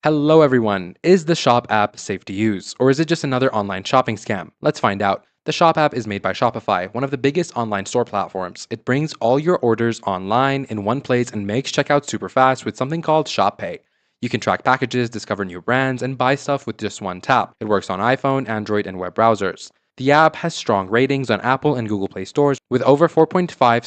Hello everyone! Is the Shop app safe to use, or is it just another online shopping scam? Let's find out. The Shop app is made by Shopify, one of the biggest online store platforms. It brings all your orders online in one place and makes checkout super fast with something called Shop Pay. You can track packages, discover new brands, and buy stuff with just one tap. It works on iPhone, Android, and web browsers. The app has strong ratings on Apple and Google Play stores with over 4.5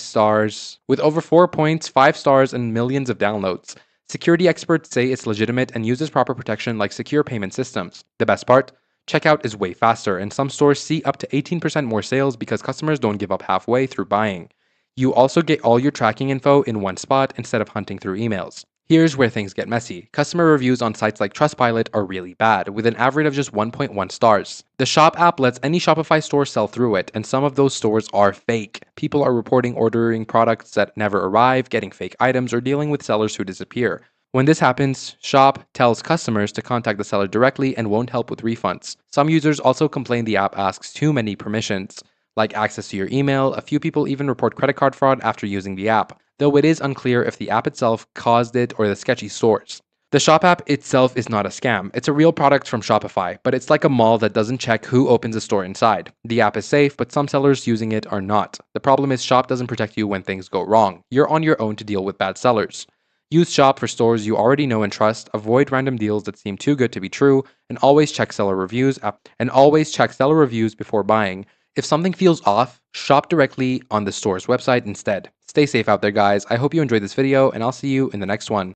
stars and millions of downloads. Security experts say it's legitimate and uses proper protection like secure payment systems. The best part? Checkout is way faster, and some stores see up to 18% more sales because customers don't give up halfway through buying. You also get all your tracking info in one spot instead of hunting through emails. Here's where things get messy. Customer reviews on sites like Trustpilot are really bad, with an average of just 1.1 stars. The Shop app lets any Shopify store sell through it, and some of those stores are fake. People are reporting ordering products that never arrive, getting fake items, or dealing with sellers who disappear. When this happens, Shop tells customers to contact the seller directly and won't help with refunds. Some users also complain the app asks too many permissions, like access to your email. A few people even report credit card fraud after using the app, though it is unclear if the app itself caused it or the sketchy stores. The Shop app itself is not a scam. It's a real product from Shopify, but it's like a mall that doesn't check who opens a store inside. The app is safe, but some sellers using it are not. The problem is Shop doesn't protect you when things go wrong. You're on your own to deal with bad sellers. Use Shop for stores you already know and trust, avoid random deals that seem too good to be true, and always check seller reviews before buying. If something feels off, shop directly on the store's website instead. Stay safe out there, guys. I hope you enjoyed this video, and I'll see you in the next one.